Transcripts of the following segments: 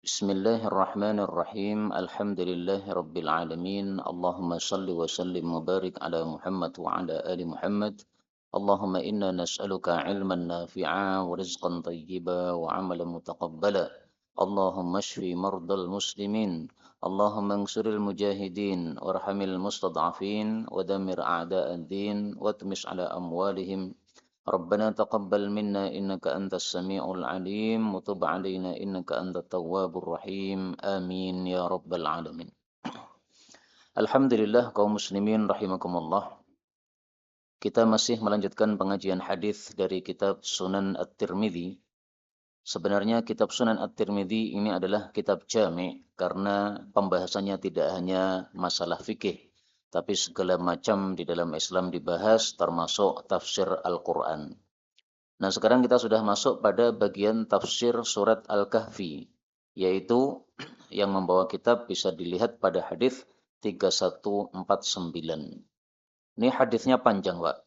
Bismillahirrahmanirrahim. Alhamdulillahi rabbil alamin. Allahumma salli wa sallim wa barik ala Muhammad wa ala ali Muhammad. Allahumma inna nas'aluka ilman nafi'a wa rizqan tayyiba wa amalan mutaqabbala. Allahumma shfi mardal muslimin. Allahumma ansuril mujahidin warhamil mustad'afin wa dammir a'da'ad din wa tmis ala amwalihim. ربنا تقبل منا إنك أنت السميع العليم وتب علينا إنك أنت التواب الرحيم آمين يا رب العالمين. Alhamdulillah kaum muslimin rahimakumullah. Kita masih melanjutkan pengajian hadis dari kitab Sunan At-Tirmidzi. Sebenarnya kitab Sunan At-Tirmidzi ini adalah kitab jami' karena pembahasannya tidak hanya masalah fikih, tapi segala macam di dalam Islam dibahas termasuk tafsir Al-Quran. Nah, sekarang kita sudah masuk pada bagian tafsir surat Al-Kahfi, yaitu yang membawa kitab bisa dilihat pada hadis 3149. Ini hadisnya panjang, Pak.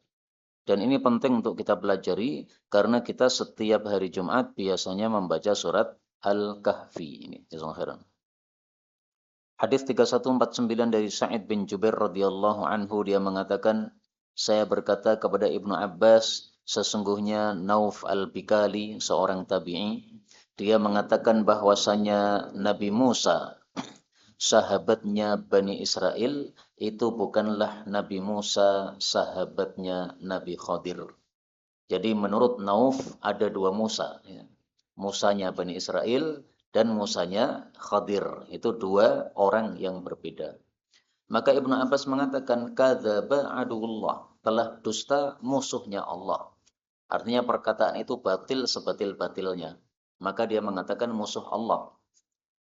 Dan ini penting untuk kita pelajari karena kita setiap hari Jumat biasanya membaca surat Al-Kahfi ini. Jazakallahu khairan. Hadis 3149 dari Sa'id bin Jubair radhiyallahu anhu, dia mengatakan, saya berkata kepada Ibnu Abbas, sesungguhnya Nauf al-Bikali, seorang tabi'i, dia mengatakan bahwasanya Nabi Musa, sahabatnya Bani Israel, itu bukanlah Nabi Musa, sahabatnya Nabi Khadir. Jadi menurut Nauf ada dua Musa. Musanya Bani Israel dan Musanya Khadir. Itu dua orang yang berbeda. Maka Ibnu Abbas mengatakan, kadzaba aduwullah, telah dusta musuhnya Allah. Artinya perkataan itu batil sebatil-batilnya. Maka dia mengatakan musuh Allah.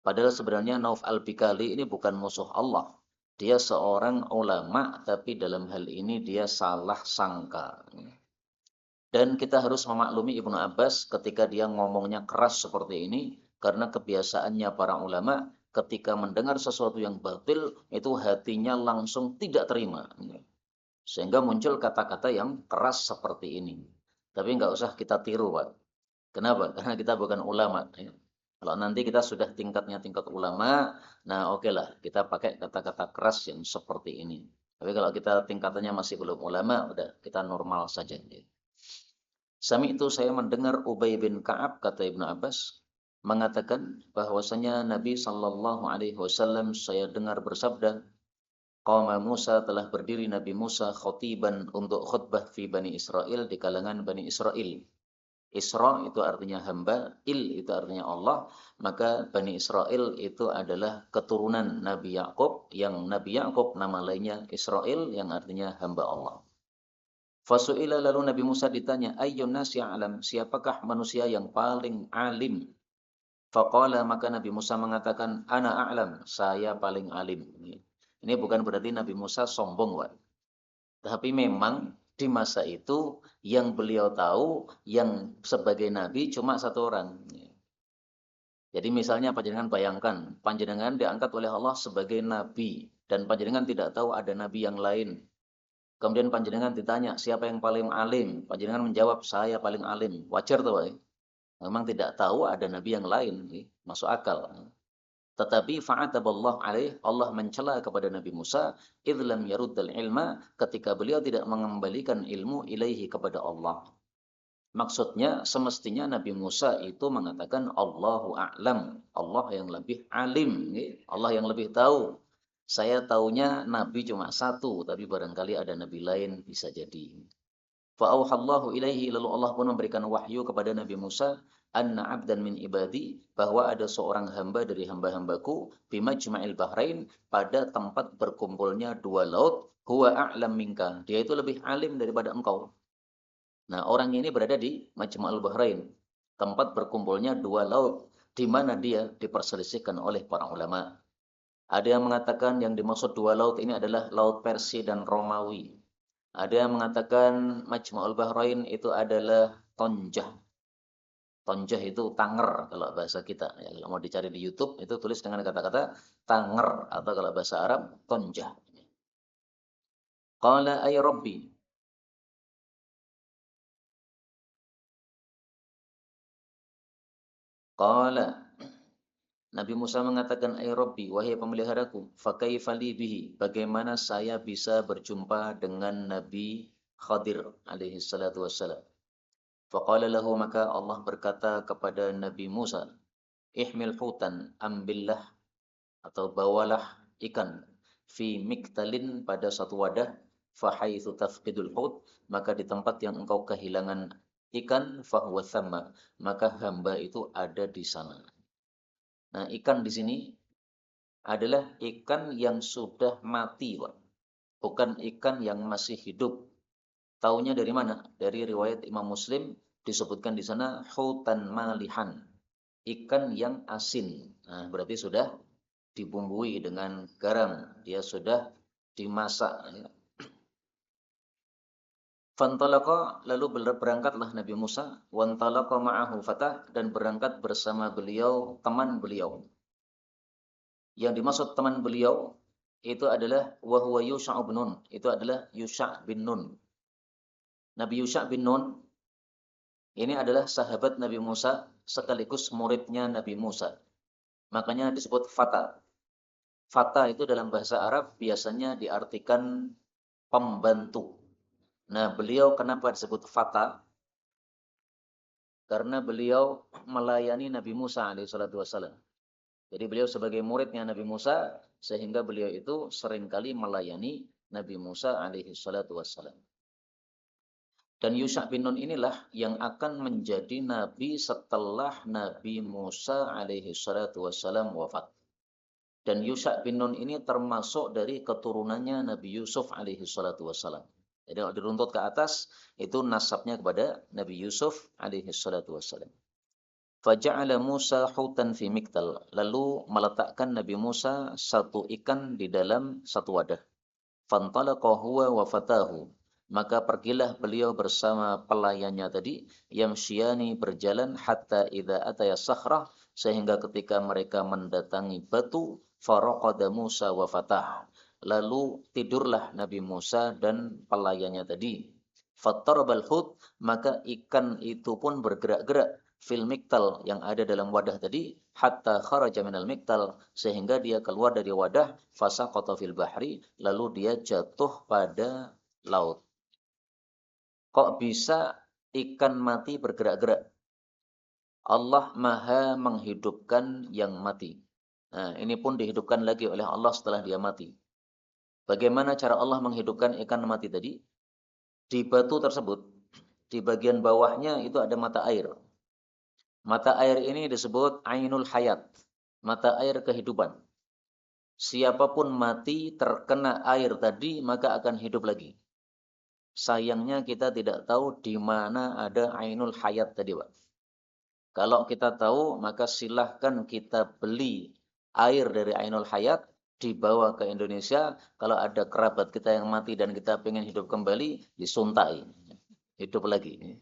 Padahal sebenarnya Nauf al-Bikali ini bukan musuh Allah. Dia seorang ulama, tapi dalam hal ini dia salah sangka. Dan kita harus memaklumi Ibnu Abbas ketika dia ngomongnya keras seperti ini, karena kebiasaannya para ulama ketika mendengar sesuatu yang batil, itu hatinya langsung tidak terima. Sehingga muncul kata-kata yang keras seperti ini. Tapi nggak usah kita tiru, Pak. Kenapa? Karena kita bukan ulama. Kalau nanti kita sudah tingkatnya tingkat ulama, nah oke lah, kita pakai kata-kata keras yang seperti ini. Tapi kalau kita tingkatannya masih belum ulama, udah kita normal saja. Sami itu saya mendengar Ubay bin Ka'ab, kata Ibnu Abbas, mengatakan bahwasanya Nabi Shallallahu Alaihi Wasallam saya dengar bersabda, Qama Musa, telah berdiri Nabi Musa khotiban untuk khutbah fi Bani Israel, di kalangan Bani Israel. Isra itu artinya hamba, il itu artinya Allah, maka Bani Israel itu adalah keturunan Nabi Yakub, yang Nabi Yakub nama lainnya Israel, yang artinya hamba Allah. Fasu'ila, lalu Nabi Musa ditanya, ayyun nasi alam, siapakah manusia yang paling alim? Faqala, maka Nabi Musa mengatakan, ana a'lam, saya paling alim. Ini bukan berarti Nabi Musa sombong, Pak. Tapi memang di masa itu yang beliau tahu yang sebagai nabi cuma satu orang. Jadi misalnya panjenengan bayangkan, panjenengan diangkat oleh Allah sebagai nabi dan panjenengan tidak tahu ada nabi yang lain. Kemudian panjenengan ditanya, siapa yang paling alim? Panjenengan menjawab, saya paling alim. Wajar tuh, Pak. Memang tidak tahu ada nabi yang lain, masuk akal. Tetapi fa'ataballahu alaih, Allah mencela kepada Nabi Musa, idlam yaruddal ilma, ketika beliau tidak mengembalikan ilmu ilaihi, kepada Allah. Maksudnya semestinya Nabi Musa itu mengatakan Allahu a'lam, Allah yang lebih alim, Allah yang lebih tahu. Saya taunya nabi cuma satu, tapi barangkali ada nabi lain, bisa jadi. Fa'auhallahu ilaihi, lalu Allah pun memberikan wahyu kepada Nabi Musa, anna abdan min ibadi, bahwa ada seorang hamba dari hamba-hambaku, bimajma'il bahrain, pada tempat berkumpulnya dua laut, huwa a'lam minka, dia itu lebih alim daripada engkau. Nah, orang ini berada di Majma'ul Bahrain, tempat berkumpulnya dua laut, di mana dia diperselisihkan oleh para ulama. Ada yang mengatakan yang dimaksud dua laut ini adalah laut Persia dan Romawi. Ada yang mengatakan Majma'ul Bahrain itu adalah Tonjah. Tonjah itu Tanger kalau bahasa kita. Ya, kalau mau dicari di YouTube itu tulis dengan kata-kata Tanger, atau kalau bahasa Arab Tonjah. Qala ay Rabbi. Qala. Nabi Musa mengatakan, "Ai Rabbi, wahai pemeliharaku, fa kaifa li bihi?" Bagaimana saya bisa berjumpa dengan Nabi Khadir alaihi salatu wassalam? Faqala lahu, maka Allah berkata kepada Nabi Musa, "Ihmil hutan, ambillah atau bawalah ikan fi miktalin pada satu wadah, fa haitsu tafqidul hut, maka di tempat yang engkau kehilangan ikan, fahuwa thamma, maka hamba itu ada di sana." Nah, ikan di sini adalah ikan yang sudah mati, Pak. Bukan ikan yang masih hidup. Taunya dari mana? Dari riwayat Imam Muslim disebutkan di sana hutan malihan. Ikan yang asin. Nah, berarti sudah dibumbui dengan garam. Dia sudah dimasak. Fantalaqa, lalu berangkatlah Nabi Musa, wantalaqa ma'ahu fatah, dan berangkat bersama beliau teman beliau. Yang dimaksud teman beliau itu adalah wahwa Yusha' bin Nun. Itu adalah Yusha' bin Nun. Nabi Yusha' bin Nun ini adalah sahabat Nabi Musa sekaligus muridnya Nabi Musa. Makanya disebut Fata. Fata itu dalam bahasa Arab biasanya diartikan pembantu. Nah, beliau kenapa disebut Fata? Karena beliau melayani Nabi Musa alaihissalatu wassalam. Jadi beliau sebagai muridnya Nabi Musa, sehingga beliau itu seringkali melayani Nabi Musa alaihissalatu wassalam. Dan Yusha' bin Nun inilah yang akan menjadi nabi setelah Nabi Musa alaihissalatu wassalam wafat. Dan Yusha' bin Nun ini termasuk dari keturunannya Nabi Yusuf alaihissalatu wassalam. Jadi kalau diruntut ke atas, itu nasabnya kepada Nabi Yusuf alaihissalatu wassalam. Faja'ala Musa hutan fi miktal. Lalu meletakkan Nabi Musa satu ikan di dalam satu wadah. Fantalaqa huwa wa fatahu. Maka pergilah beliau bersama pelayannya tadi, yamsyani berjalan hatta idza ataya sakhrah, sehingga ketika mereka mendatangi batu, faraqada Musa wa fatah. Lalu tidurlah Nabi Musa dan pelayannya tadi. Fattarabal hut, maka ikan itu pun bergerak-gerak fil miktal yang ada dalam wadah tadi, hatta kharaja minal miktal, sehingga dia keluar dari wadah, fasaqata fil bahri, lalu dia jatuh pada laut. Kok bisa ikan mati bergerak-gerak? Allah Maha menghidupkan yang mati. Nah, ini pun dihidupkan lagi oleh Allah setelah dia mati. Bagaimana cara Allah menghidupkan ikan mati tadi? Di batu tersebut, di bagian bawahnya itu ada mata air. Mata air ini disebut Ainul Hayat, mata air kehidupan. Siapapun mati terkena air tadi, maka akan hidup lagi. Sayangnya kita tidak tahu di mana ada Ainul Hayat tadi, Pak. Kalau kita tahu, maka silahkan kita beli air dari Ainul Hayat, dibawa ke Indonesia. Kalau ada kerabat kita yang mati dan kita pengen hidup kembali, disuntai. Hidup lagi.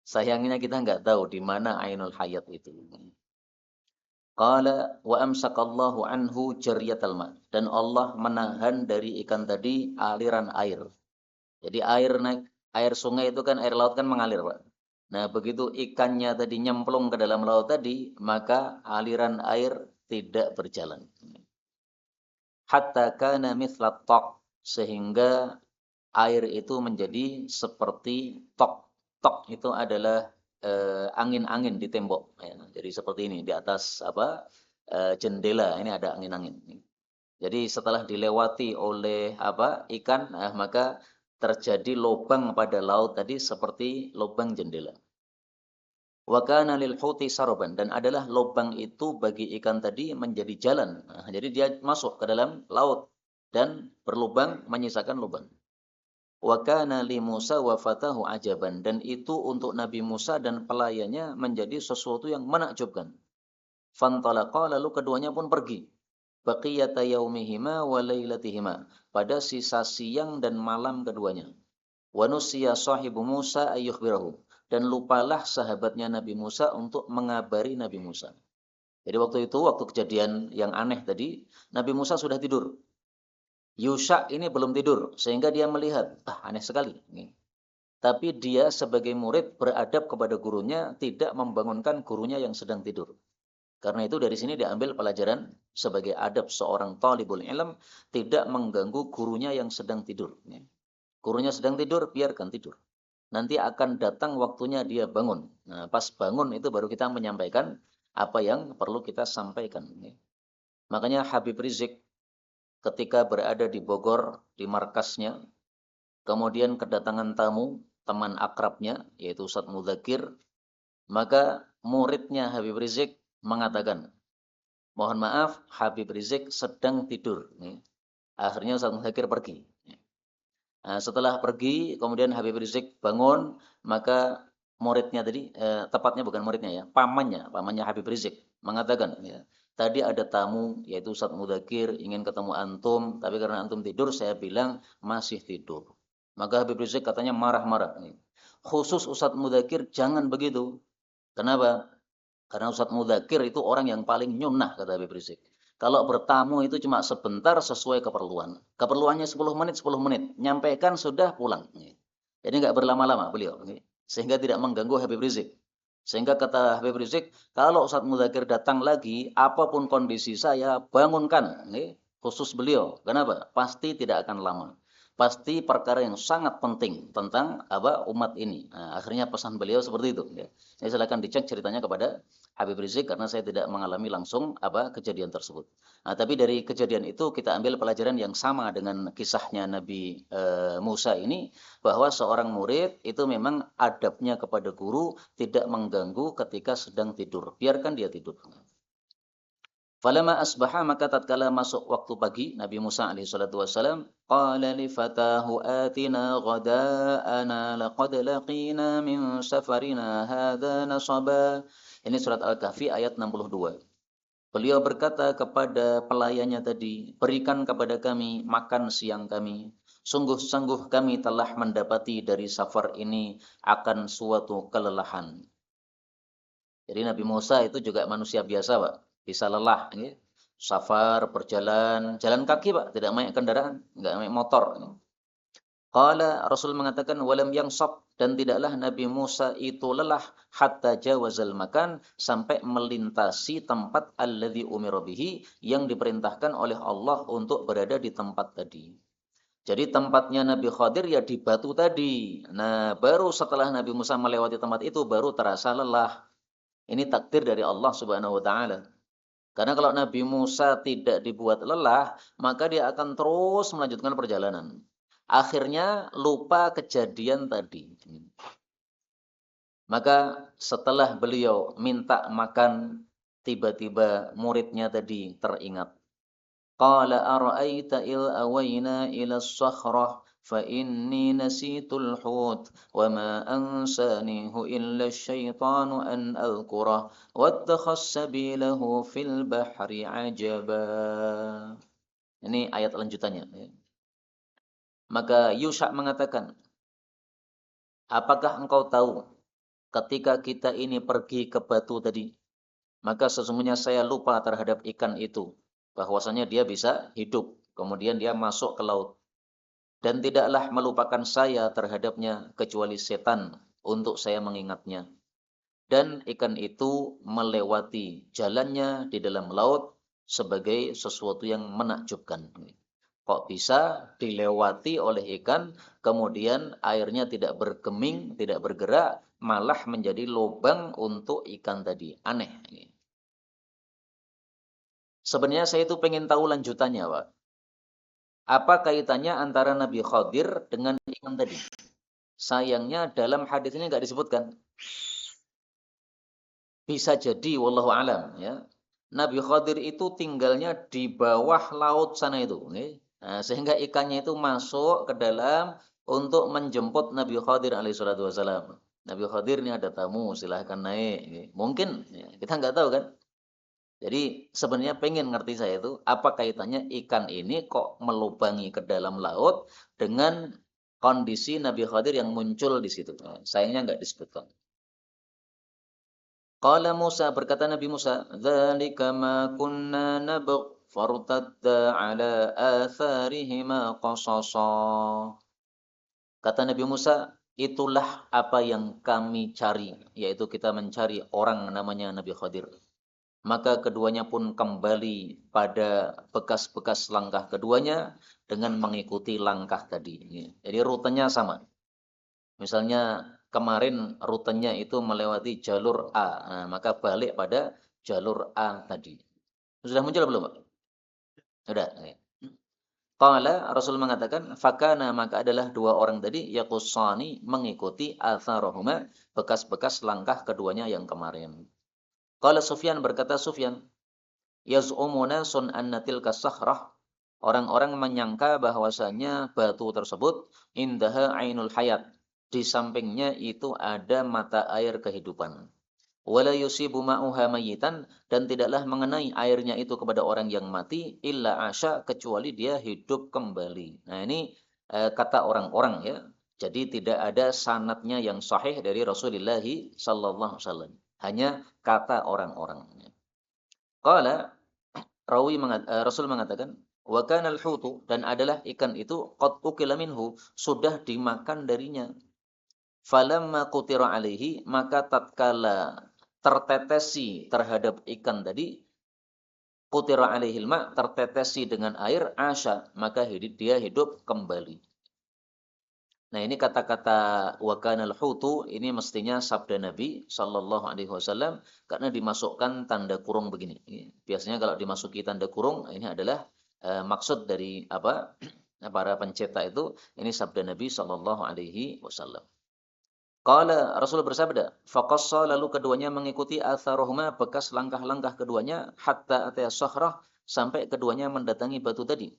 Sayangnya kita nggak tahu di mana Ainul Hayat itu. Qala wa amsakallahu anhu jariyatal ma. Dan Allah menahan dari ikan tadi aliran air. Jadi air sungai itu kan, air laut kan mengalir, Pak. Nah, begitu ikannya tadi nyemplung ke dalam laut tadi, maka aliran air tidak berjalan. Hatta kana mithlat tok, sehingga air itu menjadi seperti tok. Tok itu adalah angin-angin di tembok. Ya. Jadi seperti ini di atas jendela ini ada angin-angin. Jadi setelah dilewati oleh ikan, maka terjadi lubang pada laut tadi seperti lubang jendela. Wa kana lil huti sarban, dan adalah lubang itu bagi ikan tadi menjadi jalan. Nah, jadi dia masuk ke dalam laut dan berlubang menyisakan lubang. Wa kana li Musa wa fatahu ajaban, dan itu untuk Nabi Musa dan pelayannya menjadi sesuatu yang menakjubkan. Fantalaqa, lalu keduanya pun pergi. Baqiyata yaumihima wa lailatihima, pada sisa siang dan malam keduanya. Wa nusiya sahibu Musa ayyukhbirahu, dan lupalah sahabatnya Nabi Musa untuk mengabari Nabi Musa. Jadi waktu itu, waktu kejadian yang aneh tadi, Nabi Musa sudah tidur. Yusha ini belum tidur, sehingga dia melihat, aneh sekali. Tapi dia sebagai murid beradab kepada gurunya, tidak membangunkan gurunya yang sedang tidur. Karena itu dari sini diambil pelajaran sebagai adab seorang talibul ilm tidak mengganggu gurunya yang sedang tidur. Ya. Gurunya sedang tidur, biarkan tidur. Nanti akan datang waktunya dia bangun. Nah, pas bangun itu baru kita menyampaikan apa yang perlu kita sampaikan. Ya. Makanya Habib Rizik ketika berada di Bogor, di markasnya, kemudian kedatangan tamu, teman akrabnya, yaitu Ustadz Mudzakir, maka muridnya Habib Rizik mengatakan, mohon maaf, Habib Rizik sedang tidur. Akhirnya Ustaz Mudzakir pergi. Nah, setelah pergi, kemudian Habib Rizik bangun, maka muridnya tadi, tepatnya bukan muridnya ya, pamannya Habib Rizik mengatakan, ya, tadi ada tamu, yaitu Ustaz Mudzakir, ingin ketemu antum, tapi karena antum tidur, saya bilang masih tidur. Maka Habib Rizik katanya marah-marah. Khusus Ustaz Mudzakir jangan begitu. Kenapa? Karena Ustadz Mudzakir itu orang yang paling nyunnah, kata Habib Rizik. Kalau bertamu itu cuma sebentar sesuai keperluan. Keperluannya 10 menit, 10 menit. Nyampaikan sudah pulang. Jadi nggak berlama-lama beliau. Sehingga tidak mengganggu Habib Rizik. Sehingga kata Habib Rizik, kalau Ustadz Mudzakir datang lagi, apapun kondisi saya, bangunkan. Khusus beliau. Kenapa? Pasti tidak akan lama. Pasti perkara yang sangat penting tentang umat ini. Nah, akhirnya pesan beliau seperti itu. Ya. Silakan dicek ceritanya kepada Habib Rizik karena saya tidak mengalami langsung kejadian tersebut. Nah, tapi dari kejadian itu kita ambil pelajaran yang sama dengan kisahnya Nabi Musa ini, bahwa seorang murid itu memang adabnya kepada guru tidak mengganggu ketika sedang tidur. Biarkan dia tidur. Falamma asbaha, maka tatkala masuk waktu pagi, Nabi Musa alaihi salatu wasalam, qala li fatahu atina ghada'ana laqad laqina min safarina hadza nasaba. Ini surat Al-Kahfi ayat 62. Beliau berkata kepada pelayannya tadi, berikan kepada kami makan siang kami. Sungguh-sungguh kami telah mendapati dari safar ini akan suatu kelelahan. Jadi Nabi Musa itu juga manusia biasa, Pak. Bisa lelah. Ya. Safar, berjalan, jalan kaki, Pak. Tidak naik kendaraan, nggak naik motor. Qala, Rasul mengatakan, walam yang sob, dan tidaklah Nabi Musa itu lelah hatta jawazal makan, sampai melintasi tempat alladhi umirobihi, yang diperintahkan oleh Allah untuk berada di tempat tadi. Jadi tempatnya Nabi Khadir ya di batu tadi. Nah, baru setelah Nabi Musa melewati tempat itu, baru terasa lelah. Ini takdir dari Allah Subhanahu wa taala. Karena kalau Nabi Musa tidak dibuat lelah, maka dia akan terus melanjutkan perjalanan. Akhirnya lupa kejadian tadi. Maka setelah beliau minta makan, tiba-tiba muridnya tadi teringat. Qala ara'aita il awayna ila as-sakhrah فإني نسيت الحوت وما أنسانيه إلا الشيطان أن أذكره واتخذ سبيله في البحر عجبا. Ini ayat lanjutannya. Maka Yusha mengatakan, apakah engkau tahu ketika kita ini pergi ke batu tadi, maka sesungguhnya saya lupa terhadap ikan itu, bahwasanya dia bisa hidup, kemudian dia masuk ke laut. Dan tidaklah melupakan saya terhadapnya kecuali setan untuk saya mengingatnya. Dan ikan itu melewati jalannya di dalam laut sebagai sesuatu yang menakjubkan. Kok bisa dilewati oleh ikan, kemudian airnya tidak bergeming, tidak bergerak, malah menjadi lubang untuk ikan tadi. Aneh. Sebenarnya saya itu pengen tahu lanjutannya, Pak. Apa kaitannya antara Nabi Khadir dengan ikan tadi? Sayangnya dalam hadis ini nggak disebutkan. Bisa jadi, wallahu alam, ya. Nabi Khadir itu tinggalnya di bawah laut sana itu. Nah, sehingga ikannya itu masuk ke dalam untuk menjemput Nabi Khadir alaihissalatu wassalam. Nabi Khadir ini ada tamu, silahkan naik. Mungkin, ya, kita nggak tahu kan. Jadi sebenarnya pengen ngerti saya itu apa kaitannya ikan ini kok melubangi ke dalam laut dengan kondisi Nabi Khadir yang muncul di situ. Nah, sayangnya nggak disebutkan. Qala Musa, berkata Nabi Musa, "Dzalika ma kunna nabgh fartadda ala atharihima qasasa." Kata Nabi Musa, itulah apa yang kami cari, yaitu kita mencari orang namanya Nabi Khadir. maka keduanya pun kembali pada bekas-bekas langkah keduanya dengan mengikuti langkah tadi. Jadi rutenya sama. Misalnya kemarin rutenya itu melewati jalur A, nah, maka balik pada jalur A tadi. Sudah muncul belum, Pak? Sudah. Ya. Qala Rasul mengatakan, fakana maka adalah dua orang tadi yaqussani mengikuti atharahuma bekas-bekas langkah keduanya yang kemarin. Qala Sufyan berkata Sufyan, yaz'umuna sun annatil kasahrah. Orang-orang menyangka bahwasanya batu tersebut indaha ainul hayat. Di sampingnya itu ada mata air kehidupan. Wala yusibu ma'uha mayyitan dan tidaklah mengenai airnya itu kepada orang yang mati illa asya kecuali dia hidup kembali. Nah, ini kata orang-orang ya. Jadi tidak ada sanadnya yang sahih dari Rasulullah sallallahu alaihi wasallam. Hanya kata orang-orang. Qala Rasul mengatakan wa kana al-hutu dan adalah ikan itu qad ukila minhu sudah dimakan darinya. Falamma qutira alaihi maka tatkala tertetesi terhadap ikan tadi qutira alaihil ma tertetesi dengan air asya maka dia hidup kembali. Nah, ini kata-kata wa kanal hutu ini mestinya sabda Nabi sallallahu alaihi wasallam karena dimasukkan tanda kurung begini. Biasanya kalau dimasuki tanda kurung ini adalah maksud dari apa? Para pencetak itu ini sabda Nabi sallallahu alaihi wasallam. Qala Rasul bersabda, faqassa lalu keduanya mengikuti atharuhuma bekas langkah-langkah keduanya hatta ataya sakhrah sampai keduanya mendatangi batu tadi.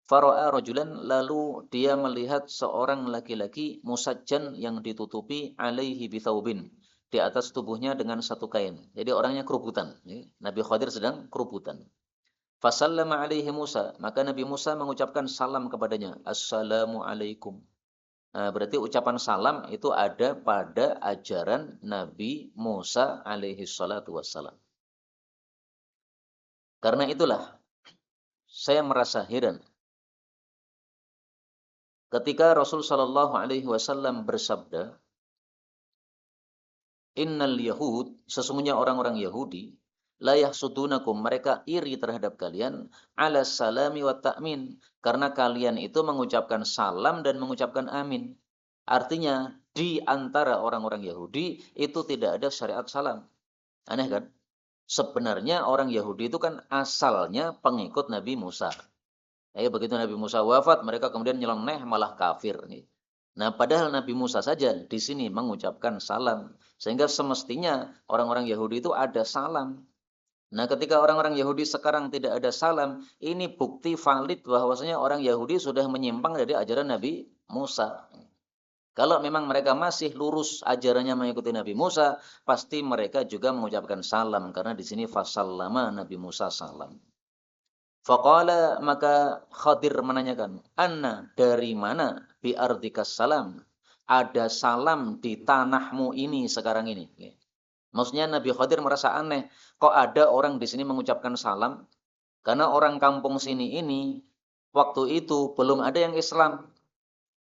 Fara'a rajulan lalu dia melihat seorang laki-laki musajjan yang ditutupi alaihi bithaubin di atas tubuhnya dengan satu kain. Jadi orangnya kerubutan. Nabi Khadir sedang kerubutan. Fasallama alaihi Musa, maka Nabi Musa mengucapkan salam kepadanya. Assalamu alaikum. Nah, berarti ucapan salam itu ada pada ajaran Nabi Musa alaihi salatu wassalam. Karena itulah saya merasa heran ketika Rasul sallallahu alaihi wasallam bersabda, "Innal yahud, sesungguhnya orang-orang Yahudi, la yahsudunakum, mereka iri terhadap kalian ala salami wa ta'min, karena kalian itu mengucapkan salam dan mengucapkan amin." Artinya di antara orang-orang Yahudi itu tidak ada syariat salam. Aneh kan? Sebenarnya orang Yahudi itu kan asalnya pengikut Nabi Musa. Begitu Nabi Musa wafat, mereka kemudian nyeleneh malah kafir. Nah, padahal Nabi Musa saja di sini mengucapkan salam. Sehingga semestinya orang-orang Yahudi itu ada salam. Nah, ketika orang-orang Yahudi sekarang tidak ada salam, ini bukti valid bahwasanya orang Yahudi sudah menyimpang dari ajaran Nabi Musa. Kalau memang mereka masih lurus ajarannya mengikuti Nabi Musa, pasti mereka juga mengucapkan salam. Karena di sini fasallama Nabi Musa salam. Faqala maka Khadir menanyakan, "Anna dari mana bi ardikas salam? Ada salam di tanahmu ini sekarang ini." Maksudnya Nabi Khadir merasa aneh, kok ada orang di sini mengucapkan salam? Karena orang kampung sini ini waktu itu belum ada yang Islam.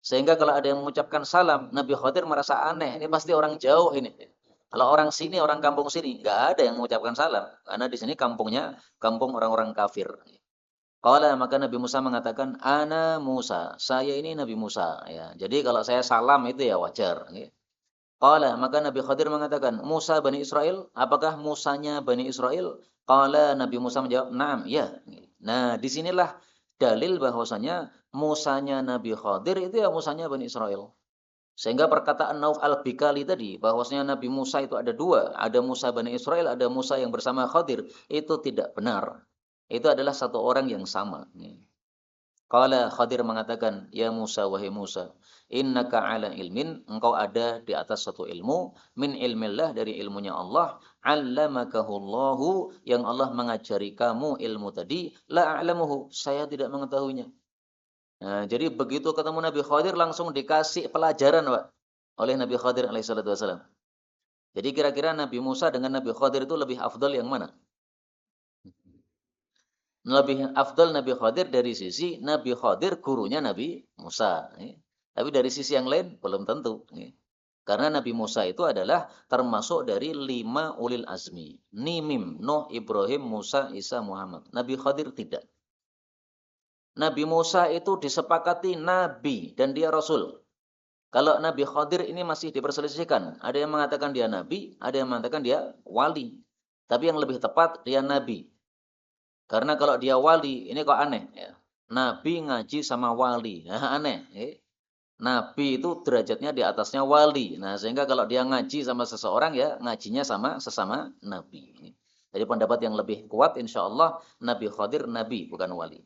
Sehingga kalau ada yang mengucapkan salam, Nabi Khadir merasa aneh, ini pasti orang jauh ini. Kalau orang sini, orang kampung sini, nggak ada yang mengucapkan salam. Karena di sini kampungnya kampung orang-orang kafir. Qala maka Nabi Musa mengatakan, ana Musa, saya ini Nabi Musa. Ya, jadi kalau saya salam itu ya wajar. Qala maka Nabi Khadir mengatakan, Musa Bani Israel, apakah Musanya Bani Israel? Qala Nabi Musa menjawab, naam, ya. Nah, disinilah dalil bahwasanya Musanya Nabi Khadir itu ya Musanya Bani Israel. Sehingga perkataan Nauf al-Bikali tadi, bahwasanya Nabi Musa itu ada dua, ada Musa Bani Israel, ada Musa yang bersama Khadir, itu tidak benar. Itu adalah satu orang yang sama. Qala Khadir mengatakan, ya Musa, wahai Musa, innaka ala ilmin, engkau ada di atas satu ilmu, min ilmillah, dari ilmunya Allah, allamakahullahu, yang Allah mengajari kamu ilmu tadi, la a'lamuhu, saya tidak mengetahuinya. Nah, jadi begitu ketemu Nabi Khadir langsung dikasih pelajaran, Pak, oleh Nabi Khadir alaihissalatu wassalam. Jadi kira-kira Nabi Musa dengan Nabi Khadir itu lebih afdal yang mana? Lebih afdal Nabi Khadir dari sisi Nabi Khadir gurunya Nabi Musa. Tapi dari sisi yang lain belum tentu. Karena Nabi Musa itu adalah termasuk dari 5 ulil azmi. Nimim, Nuh, Ibrahim, Musa, Isa, Muhammad. Nabi Khadir tidak. Nabi Musa itu disepakati nabi dan dia rasul. Kalau Nabi Khadir ini masih diperselisihkan. Ada yang mengatakan dia nabi, ada yang mengatakan dia wali. Tapi yang lebih tepat dia nabi. Karena kalau dia wali, ini kok aneh ya. Nabi ngaji sama wali. Nah, aneh. Nabi itu derajatnya di atasnya wali. Nah, sehingga kalau dia ngaji sama seseorang ya ngajinya sama sesama nabi. Jadi pendapat yang lebih kuat insya Allah Nabi Khadir nabi bukan wali.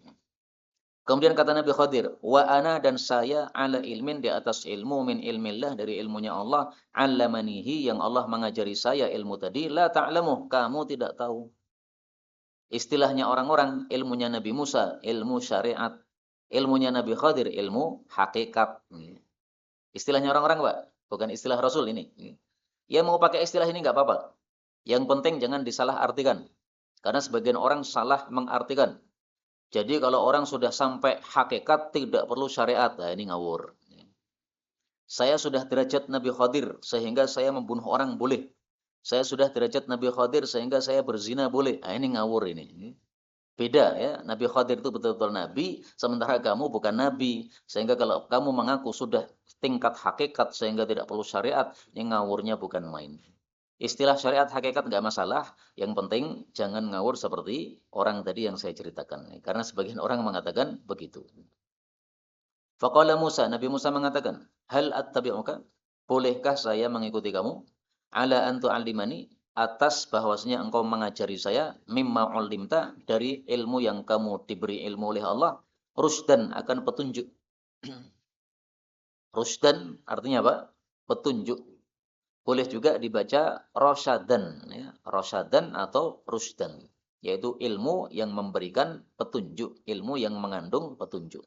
Kemudian kata Nabi Khadir, wa ana dan saya ala ilmin di atas ilmu min ilmillah dari ilmunya Allah, allamanihi yang Allah mengajari saya ilmu tadi, la ta'lamu, kamu tidak tahu. Istilahnya orang-orang, ilmunya Nabi Musa, ilmu syariat. Ilmunya Nabi Khadir, ilmu hakikat. Istilahnya orang-orang, Pak. Bukan istilah Rasul ini. Ya mau pakai istilah ini nggak apa-apa. Yang penting jangan disalah artikan. Karena sebagian orang salah mengartikan. Jadi kalau orang sudah sampai hakikat tidak perlu syariat. Nah, ini ngawur. Saya sudah derajat Nabi Khadir sehingga saya membunuh orang boleh. Saya sudah derajat Nabi Khadir sehingga saya berzina boleh. Nah, ini ngawur ini. Beda ya, Nabi Khadir itu betul-betul Nabi, sementara kamu bukan Nabi. Sehingga kalau kamu mengaku sudah tingkat hakikat sehingga tidak perlu syariat, ini ngawurnya bukan main. Istilah syariat hakikat nggak masalah, yang penting jangan ngawur seperti orang tadi yang saya ceritakan. Karena sebagian orang mengatakan begitu. Faqala Musa, Nabi Musa mengatakan, hal attabi'uka? Bolehkah saya mengikuti kamu? Ala antu alimani atas bahwasanya engkau mengajari saya mimma ulimta dari ilmu yang kamu diberi ilmu oleh Allah, rusdan akan petunjuk. Rusdan artinya apa? Petunjuk. Boleh juga dibaca rosyadan ya, rosyadan atau rusdan, yaitu ilmu yang memberikan petunjuk, ilmu yang mengandung petunjuk.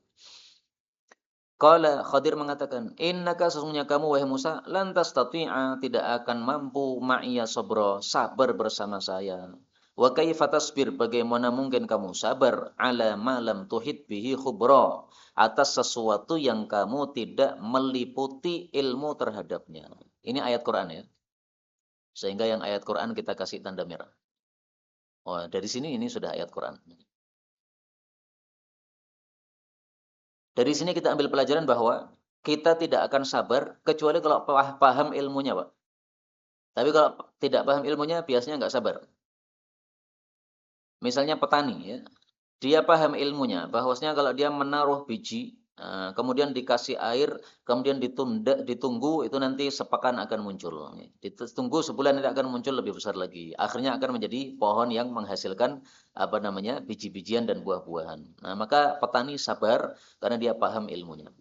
Qala Khadir mengatakan, innaka sesungguhnya kamu wahai Musa lan tastati'a tidak akan mampu ma'iya sabra sabar bersama saya. Wa kaifa tasbir bagaimana mungkin kamu sabar ala ma lam tuhit bihi khubra atas sesuatu yang kamu tidak meliputi ilmu terhadapnya. Ini ayat Quran ya. Sehingga yang ayat Quran kita kasih tanda merah. Oh, dari sini ini sudah ayat Quran. Dari sini kita ambil pelajaran bahwa kita tidak akan sabar kecuali kalau paham ilmunya, Pak. Tapi kalau tidak paham ilmunya biasanya nggak sabar. Misalnya petani ya, dia paham ilmunya bahwasanya kalau dia menaruh biji, kemudian dikasih air, kemudian ditunggu itu nanti sepekan akan muncul. Ditunggu sebulan nanti akan muncul lebih besar lagi. Akhirnya akan menjadi pohon yang menghasilkan biji-bijian dan buah-buahan. Nah, maka petani sabar karena dia paham ilmunya.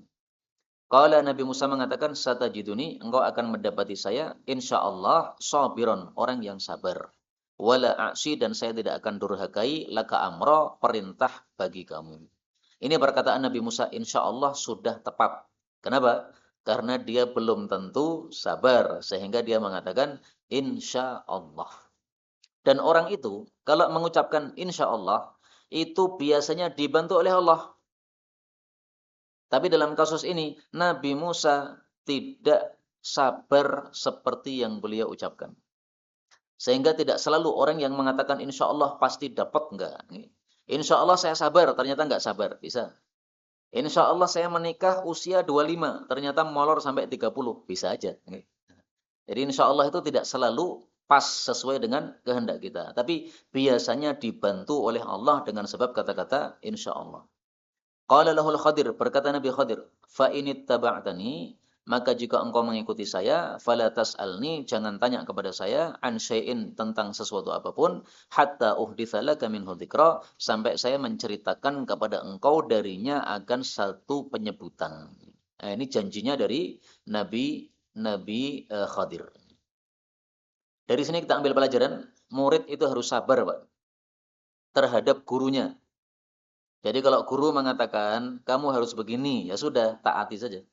Qala Nabi Musa mengatakan, satajiduni, engkau akan mendapati saya, insyaallah, sabiron, orang yang sabar. Wala a'si, dan saya tidak akan durhakai, laka amro, perintah bagi kamu. Ini perkataan Nabi Musa, insyaallah sudah tepat. Kenapa? Karena dia belum tentu sabar, sehingga dia mengatakan, insyaallah. Dan orang itu, kalau mengucapkan insyaallah, itu biasanya dibantu oleh Allah. Tapi dalam kasus ini, Nabi Musa tidak sabar seperti yang beliau ucapkan. Sehingga tidak selalu orang yang mengatakan insya Allah pasti dapat, enggak. Insya Allah saya sabar, ternyata enggak sabar. Bisa. Insya Allah saya menikah usia 25, ternyata molor sampai 30. Bisa aja. Jadi insya Allah itu tidak selalu pas sesuai dengan kehendak kita. Tapi biasanya dibantu oleh Allah dengan sebab kata-kata insya Allah. Qala lahul Khadir, berkata Nabi Khadir, fa inittaba'tani, maka jika engkau mengikuti saya, fala tas'alni, jangan tanya kepada saya an syai'in tentang sesuatu apapun, hatta uhditsa laka minhu dzikra, sampai saya menceritakan kepada engkau darinya akan satu penyebutan. Nah, ini janjinya dari Nabi Khadir. Dari sini kita ambil pelajaran, murid itu harus sabar, Pak, terhadap gurunya. Jadi kalau guru mengatakan, kamu harus begini, ya sudah, taati saja.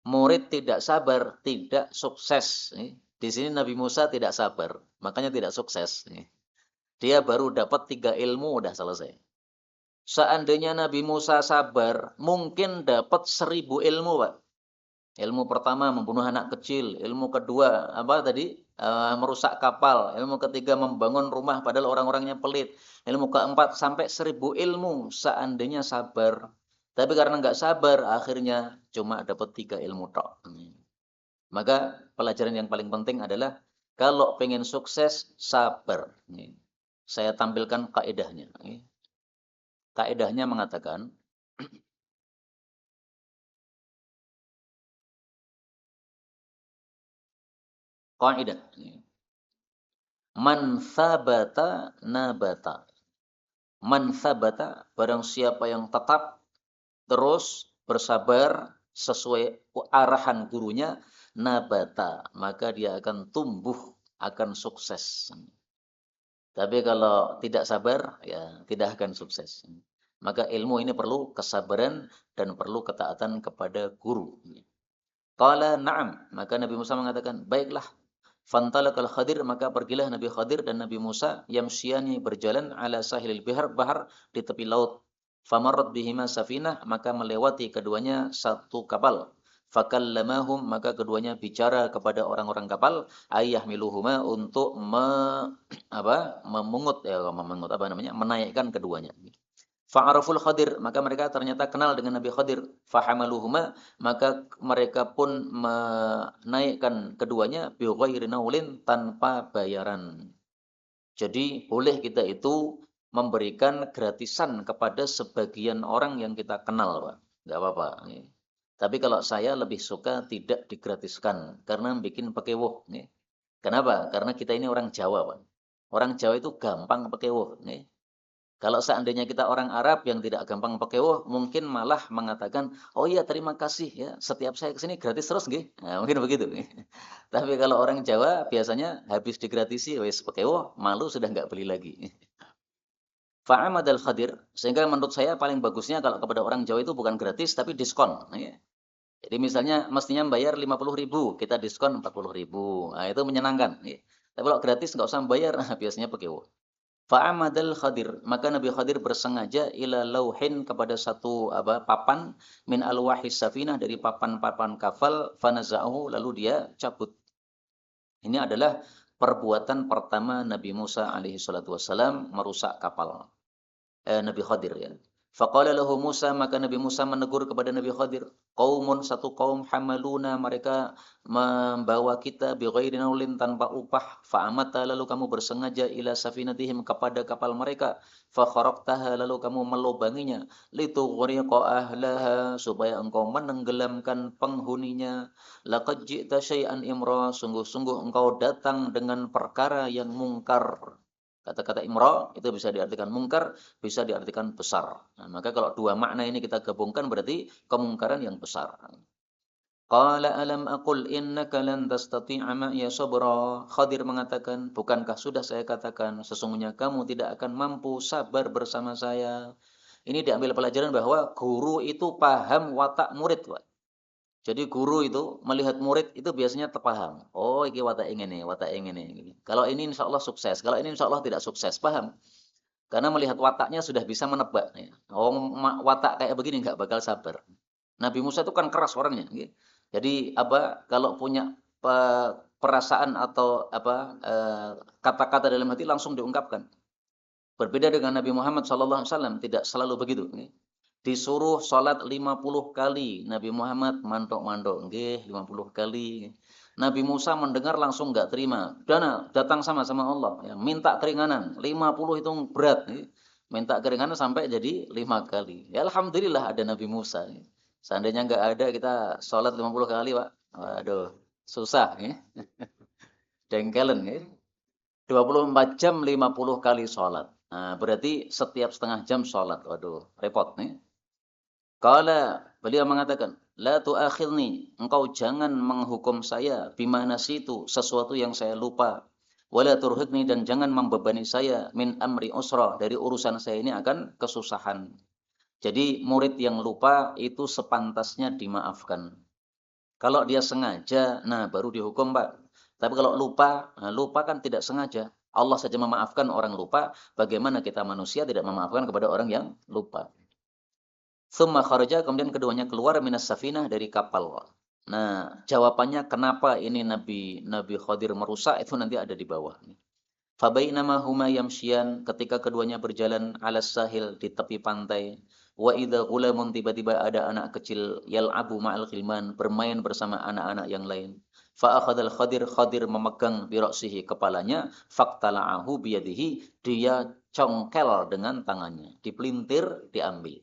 Murid tidak sabar, tidak sukses. Di sini Nabi Musa tidak sabar, makanya tidak sukses. Dia baru dapat 3 ilmu, udah selesai. Seandainya Nabi Musa sabar, mungkin dapat 1000 ilmu, Pak. Ilmu pertama membunuh anak kecil, ilmu kedua apa tadi? Merusak kapal, ilmu ketiga membangun rumah padahal orang-orangnya pelit. Ilmu keempat sampai 1000 ilmu seandainya sabar. Tapi karena nggak sabar, akhirnya cuma dapat 3 ilmu tok. Maka pelajaran yang paling penting adalah kalau pengen sukses, sabar. Saya tampilkan kaedahnya. Kaedahnya mengatakan, kaidah. Man sabata nabata. Man sabata, barang siapa yang tetap terus bersabar sesuai arahan gurunya, nabata, maka dia akan tumbuh, akan sukses. Tapi kalau tidak sabar, ya tidak akan sukses. Maka ilmu ini perlu kesabaran dan perlu ketaatan kepada guru. Qala na'am, maka Nabi Musa mengatakan, baiklah. Fantalaqal Khadir, maka pergilah Nabi Khadir dan Nabi Musa yamsyani berjalan ala sahilil bahar di tepi laut. Famarrat bihima safinah, maka melewati keduanya satu kapal. Fakallamahum, maka keduanya bicara kepada orang-orang kapal, ayyahmiluhuma untuk memungut apa namanya? Menaikkan keduanya. Fa'araful Khadir, maka mereka ternyata kenal dengan Nabi Khadir. Fahamaluhuma, maka mereka pun menaikkan keduanya bighairi naulin, tanpa bayaran. Jadi boleh kita itu memberikan gratisan kepada sebagian orang yang kita kenal, Pak. Enggak apa-apa. Tapi kalau saya lebih suka tidak digratiskan karena bikin pekewuh. Kenapa? Karena kita ini orang Jawa, Pak. Orang Jawa itu gampang pekewuh. Kalau seandainya kita orang Arab yang tidak gampang pekewuh, mungkin malah mengatakan, oh iya terima kasih ya, setiap saya kesini gratis terus nggih. Nah, mungkin begitu. Tapi kalau orang Jawa biasanya habis digratisi, wis pekewuh, malu sudah nggak beli lagi. Fa'amad al-Khadir, sehingga menurut saya paling bagusnya kalau kepada orang Jawa itu bukan gratis tapi diskon. Jadi misalnya mestinya bayar 50.000, kita diskon 40.000. Nah, itu menyenangkan. Tapi kalau gratis nggak usah bayar, biasanya pekewuh. Fa'amadal Khadir, maka Nabi Khadir bersengaja ila lauhin, kepada satu papan min alwahis safinah, dari papan-papan kapal, fanaza'uhu, lalu dia cabut. Ini adalah perbuatan pertama Nabi Musa alaihi salatu wassalam merusak kapal. Nabi Khadir ya. Faqala lahu Musa, maka Nabi Musa menegur kepada Nabi Khadir, qaumun, satu kaum, hamaluna, mereka membawa kita bighairi naulin, tanpa upah, fa'amata, lalu kamu bersengaja ila safinatihim, kepada kapal mereka, fa kharaqtaha, lalu kamu melubanginya, litughriqa ahlaha, supaya engkau menenggelamkan penghuninya, laqad ji'ta syai'an imra, sungguh-sungguh engkau datang dengan perkara yang mungkar. Kata-kata imra itu bisa diartikan mungkar, bisa diartikan besar. Nah, maka kalau dua makna ini kita gabungkan berarti kemungkaran yang besar. Qala alam aqul innaka lan tastati'a ma'iya sabra. Khadir mengatakan, bukankah sudah saya katakan sesungguhnya kamu tidak akan mampu sabar bersama saya. Ini diambil pelajaran bahwa guru itu paham watak murid, Pak. Jadi guru itu melihat murid itu biasanya terpaham. Oh, ini watak ini, watak ini. Kalau ini insya Allah sukses, kalau ini insya Allah tidak sukses, paham? Karena melihat wataknya sudah bisa menebak. Oh, watak kayak begini nggak bakal sabar. Nabi Musa itu kan keras orangnya. Jadi kalau punya perasaan atau kata-kata dalam hati langsung diungkapkan. Berbeda dengan Nabi Muhammad SAW, tidak selalu begitu. Disuruh sholat 50 kali, Nabi Muhammad mantok-mantok, nggih 50 kali. Nabi Musa mendengar langsung nggak terima. Datang sama Allah, ya, minta keringanan. 50 itu berat, minta keringanan sampai jadi 5 kali. Ya alhamdulillah ada Nabi Musa. Seandainya nggak ada, kita sholat 50 kali, Pak. Waduh, susah, ya. Dengkelen, ya. 24 jam 50 kali sholat. Nah, berarti setiap setengah jam sholat. Waduh, repot nih. Qala, beliau mengatakan, la tu'akhirni, engkau jangan menghukum saya bima nasitu, sesuatu yang saya lupa. Wala turhiqni, dan jangan membebani saya min amri usra, dari urusan saya ini akan kesusahan. Jadi murid yang lupa itu sepantasnya dimaafkan. Kalau dia sengaja, nah baru dihukum, Pak. Tapi kalau lupa, nah, lupa kan tidak sengaja. Allah saja memaafkan orang lupa, bagaimana kita manusia tidak memaafkan kepada orang yang lupa. Tsumma kharaja, kemudian keduanya keluar minas safinah, dari kapal. Nah, jawabannya kenapa ini Nabi Khadir merusak itu nanti ada di bawah. Fabainama huma yamshiyan, ketika keduanya berjalan alas sahil di tepi pantai, wa idza ghulamun, tiba-tiba ada anak kecil yal'abu ma'al khilman, bermain bersama anak-anak yang lain. Fa akhadhal Khadir, Khadir memegang bi ra'sihi, kepalanya, faqtala'ahu biyadihi, dia congkel dengan tangannya, dipelintir, diambil.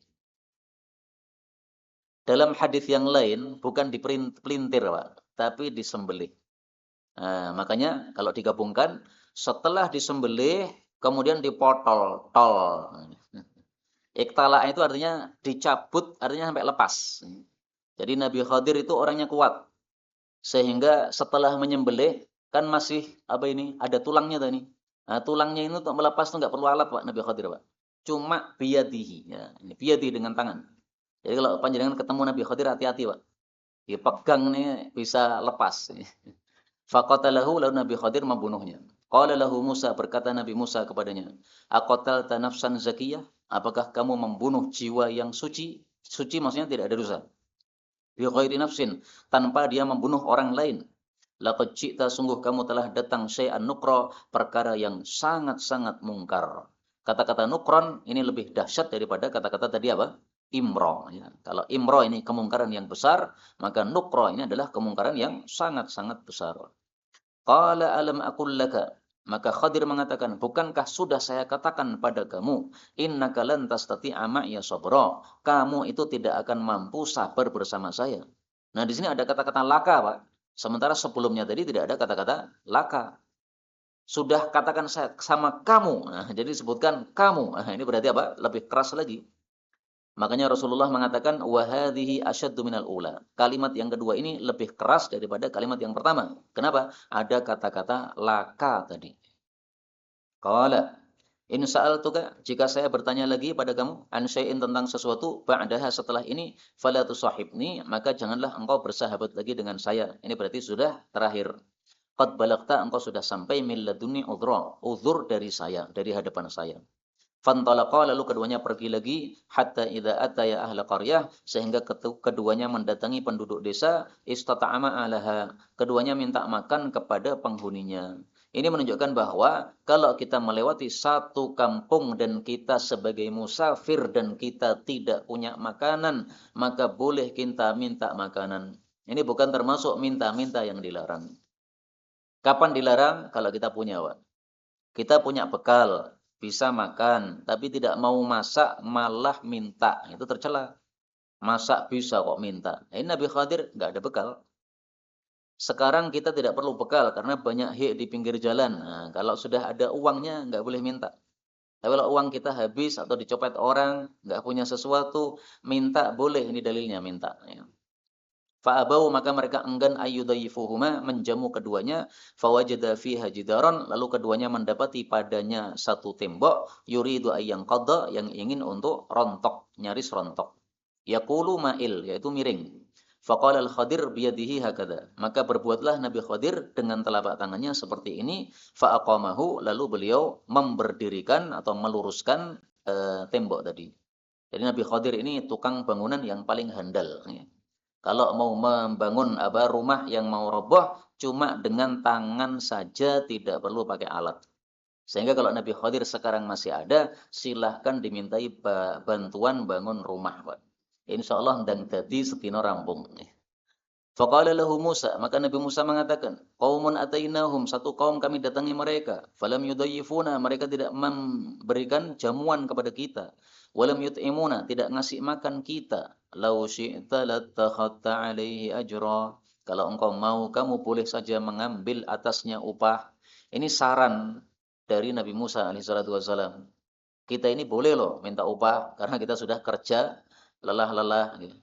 Dalam hadis yang lain bukan dipelintir, Pak, tapi disembelih. Nah, makanya kalau digabungkan, setelah disembelih kemudian dipotol, tol. Iktala itu artinya dicabut, artinya sampai lepas. Jadi Nabi Khadir itu orangnya kuat. Sehingga setelah menyembelih kan masih apa ini? Ada tulangnya tadi. Nah, tulangnya ini untuk melepas itu nggak perlu alat, Pak, Nabi Khadir, Pak. Cuma biyadihi, ya. Ini biyadihi dengan tangan. Jadi kalau panjenengan ketemu Nabi Khadir, hati-hati, Pak. Dipegang nih bisa lepas. Faqatalahu, lalu Nabi Khadir membunuhnya. Qala lahu Musa, berkata Nabi Musa kepadanya, aqatalta nafsan zakiyah? Apakah kamu membunuh jiwa yang suci? Suci maksudnya tidak ada dosa. Bi ghairi nafsin, tanpa dia membunuh orang lain. Laqad ji'ta, sungguh kamu telah datang syai'an nukra, perkara yang sangat-sangat mungkar. Kata-kata nukron ini lebih dahsyat daripada kata-kata tadi apa? Imro. Ya. Kalau imro ini kemungkaran yang besar, maka nukro ini adalah kemungkaran yang sangat-sangat besar. Qala alam aqul laka, maka Khadir mengatakan, bukankah sudah saya katakan pada kamu, innaka lan tastati'a ma'iya sabra, kamu itu tidak akan mampu sabar bersama saya. Nah, di sini ada kata-kata laka, Pak. Sementara sebelumnya tadi tidak ada kata-kata laka. Sudah katakan saya sama kamu. Nah, jadi disebutkan kamu. Nah, ini berarti apa? Lebih keras lagi. Makanya Rasulullah mengatakan wahadhihi asyaddu minal ula. Kalimat yang kedua ini lebih keras daripada kalimat yang pertama. Kenapa? Ada kata-kata laka tadi. Qala in sa'altuka, jika saya bertanya lagi pada kamu an syai'in, tentang sesuatu, ba'daha, setelah ini, fala tusahibni, maka janganlah engkau bersahabat lagi dengan saya. Ini berarti sudah terakhir. Qad balagta, engkau sudah sampai min laduni udhra, uzur dari saya, dari hadapan saya. Fantalaqa, lalu keduanya pergi lagi, hatta idza ataya ahla qaryah, sehingga keduanya mendatangi penduduk desa, istata'ama alaha, keduanya minta makan kepada penghuninya. Ini menunjukkan bahwa kalau kita melewati satu kampung dan kita sebagai musafir dan kita tidak punya makanan, maka boleh kita minta makanan. Ini bukan termasuk minta-minta yang dilarang. Kapan dilarang? Kalau kita punya, Pak. Kita punya bekal, bisa makan, tapi tidak mau masak, malah minta. Itu tercela. Masak bisa kok minta. Ini Nabi Khadir nggak ada bekal. Sekarang kita tidak perlu bekal karena banyak hik di pinggir jalan. Nah, kalau sudah ada uangnya, nggak boleh minta. Tapi kalau uang kita habis atau dicopet orang, nggak punya sesuatu, minta boleh. Ini dalilnya minta. Ya. Fa'abau, maka mereka enggan ayyudayifuhuma, menjamu keduanya, fawajada fiha jidaron, lalu keduanya mendapati padanya satu tembok, yuridu ayyang qadha, yang ingin untuk rontok, nyaris rontok. Yaqulu ma'il, yaitu miring. Faqala al-Khadir biyadihi hakadha, maka berbuatlah Nabi Khadir dengan telapak tangannya seperti ini, fa'aqamahu, lalu beliau memberdirikan atau meluruskan tembok tadi. Jadi Nabi Khadir ini tukang bangunan yang paling handal. Ya. Kalau mau membangun rumah yang mau roboh, cuma dengan tangan saja, tidak perlu pakai alat. Sehingga kalau Nabi Khadir sekarang masih ada, silahkan dimintai bantuan bangun rumah, Pak. Insya Allah ndang dadi sedina rampung. Faqala lahu Musa, maka Nabi Musa mengatakan, qaumun atainahum, satu kaum kami datangi mereka, falam yudayyifuna, mereka tidak memberikan jamuan kepada kita, walam yut'imuna, tidak ngasih makan kita, lau syi'ta lattakhadta alaihi ajra, kalau engkau mau, kamu boleh saja mengambil atasnya upah. Ini saran dari Nabi Musa alaihissalatu wassalam. Kita ini boleh loh minta upah, karena kita sudah kerja, lelah-lelah, gitu.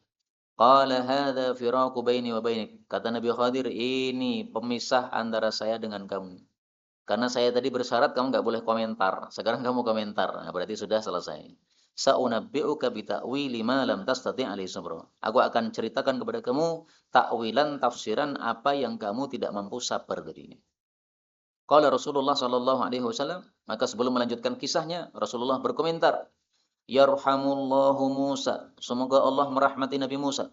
Qala hadza firaqu baini wa bainik. Kata Nabi Khadir, ini pemisah antara saya dengan kamu. Karena saya tadi bersyarat kamu nggak boleh komentar. Sekarang kamu komentar. Nah, berarti sudah selesai. Sa'unabbi'uka bi ta'wili ma lam tastati' alaihi sabra. Aku akan ceritakan kepada kamu takwilan, tafsiran apa yang kamu tidak mampu sabar tadi. Qala Rasulullah sallallahu alaihi wasallam, maka sebelum melanjutkan kisahnya, Rasulullah berkomentar, Yarhamullahu Musa. Semoga Allah merahmati Nabi Musa.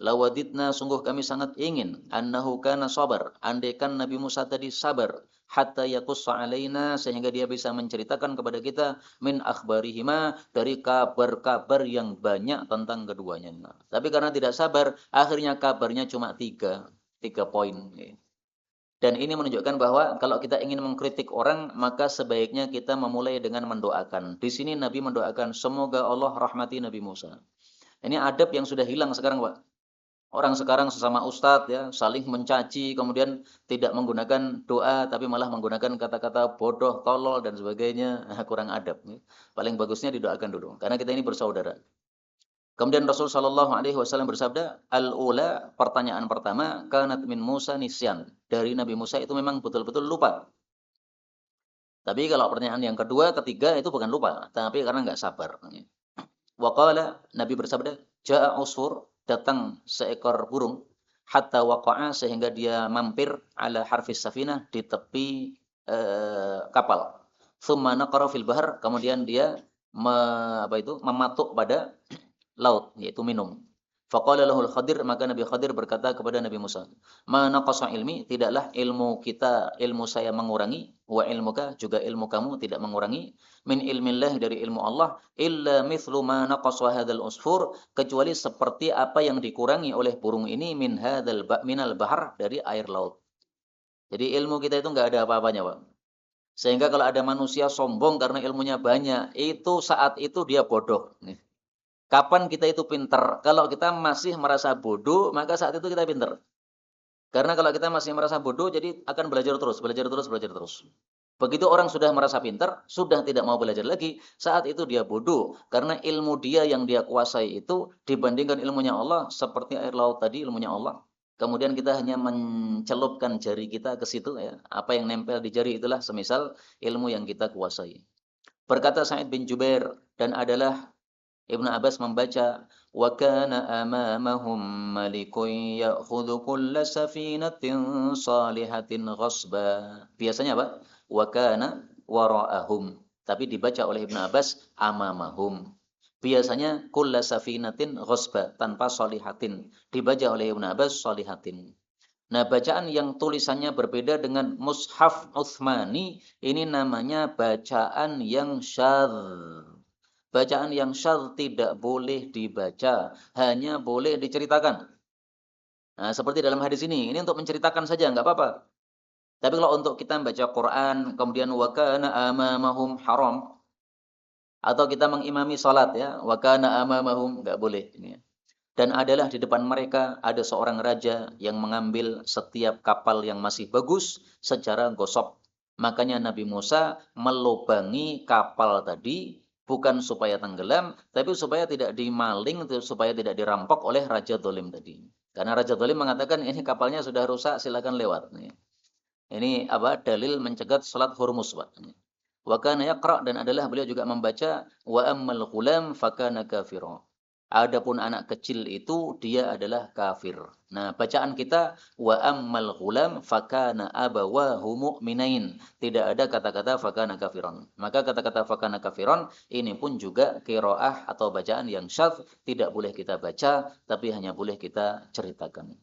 Lawadidna, sungguh kami sangat ingin, annahu kana sabar, andaikan Nabi Musa tadi sabar, hatta yaqussa alaina, sehingga dia bisa menceritakan kepada kita min akhbarihima, dari kabar-kabar yang banyak tentang keduanya. Nah, tapi karena tidak sabar, akhirnya kabarnya cuma tiga poin. Dan ini menunjukkan bahwa kalau kita ingin mengkritik orang, maka sebaiknya kita memulai dengan mendoakan. Di sini Nabi mendoakan, semoga Allah rahmati Nabi Musa. Ini adab yang sudah hilang sekarang, Pak. Orang sekarang sesama ustadz ya, saling mencaci, kemudian tidak menggunakan doa, tapi malah menggunakan kata-kata bodoh, tolol, dan sebagainya. Kurang adab. Paling bagusnya didoakan dulu, karena kita ini bersaudara. Kemudian Rasul Shallallahu Alaihi Wasallam bersabda, al-ula, pertanyaan pertama, kanat min Musa nisyan. Dari Nabi Musa itu memang betul-betul lupa. Tapi kalau pertanyaan yang kedua, ketiga itu bukan lupa, tapi karena nggak sabar. Waqala, Nabi bersabda, ja'a usfur, datang seekor burung, hatta waqa'a, sehingga dia mampir ala harfis safinah, di tepi kapal. Thumma naqara fil bahar, kemudian dia mematuk pada laut, yaitu minum. Faqala lahul Khadir, maka Nabi Khadir berkata kepada Nabi Musa, ma naqasa ilmi, tidaklah ilmu kita, ilmu saya mengurangi, wa ilmuka, juga ilmu kamu tidak mengurangi, min ilmillah, dari ilmu Allah, illa mithlu ma naqasa hadzal usfur, kecuali seperti apa yang dikurangi oleh burung ini minal bahar, dari air laut. Jadi ilmu kita itu enggak ada apa-apanya, Pak. Sehingga kalau ada manusia sombong karena ilmunya banyak, itu saat itu dia bodoh. Kapan kita itu pinter? Kalau kita masih merasa bodoh, maka saat itu kita pinter. Karena kalau kita masih merasa bodoh, jadi akan belajar terus, belajar terus, belajar terus. Begitu orang sudah merasa pinter, sudah tidak mau belajar lagi, saat itu dia bodoh. Karena ilmu dia yang dia kuasai itu, dibandingkan ilmunya Allah, seperti air laut tadi, ilmunya Allah. Kemudian kita hanya mencelupkan jari kita ke situ, ya. Apa yang nempel di jari itulah semisal ilmu yang kita kuasai. Berkata Sa'id bin Jubair, dan adalah Ibnu Abbas membaca, wa kana amamahum malikun ya'khudhu kulla safinatin salihatin ghasba. Biasanya apa? Wa kana wara'ahum. Tapi dibaca oleh Ibnu Abbas amamahum. Biasanya kulla safinatin ghasba, tanpa solihatin. Dibaca oleh Ibnu Abbas solihatin. Nah, bacaan yang tulisannya berbeda dengan Mushaf Utsmani, ini namanya bacaan yang syadz. Bacaan yang syadz tidak boleh dibaca, hanya boleh diceritakan. Nah, seperti dalam hadis ini untuk menceritakan saja, nggak apa-apa. Tapi kalau untuk kita membaca Quran, kemudian wa kana amamahum haram, atau kita mengimami salat ya, wa kana amamahum, nggak boleh ini ya. Dan adalah di depan mereka ada seorang raja yang mengambil setiap kapal yang masih bagus secara gosok. Makanya Nabi Musa melubangi kapal tadi bukan supaya tenggelam, tapi supaya tidak dimaling, supaya tidak dirampok oleh Raja Dolim tadi. Karena Raja Dolim mengatakan ini kapalnya sudah rusak, silakan lewat. Ini apa? Dalil mencegat salat Hormuz, Pak. Wa kana yaqra, dan adalah beliau juga membaca wa ammal ghulam fakana kafira. Adapun anak kecil itu dia adalah kafir. Nah, bacaan kita wa ammal ghulam fakana abawahu mu'minain. Tidak ada kata-kata fakana kafiron. Maka kata-kata fakana kafiron ini pun juga qiraah atau bacaan yang syadz, tidak boleh kita baca, tapi hanya boleh kita ceritakan.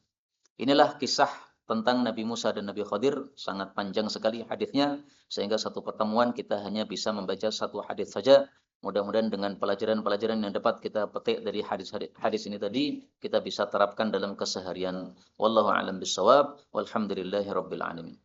Inilah kisah tentang Nabi Musa dan Nabi Khadir, sangat panjang sekali hadisnya, sehingga satu pertemuan kita hanya bisa membaca satu hadis saja. Mudah-mudahan dengan pelajaran-pelajaran yang dapat kita petik dari hadis ini tadi, kita bisa terapkan dalam keseharian. Wallahu a'lam bishawab, walhamdulillahi rabbil alamin.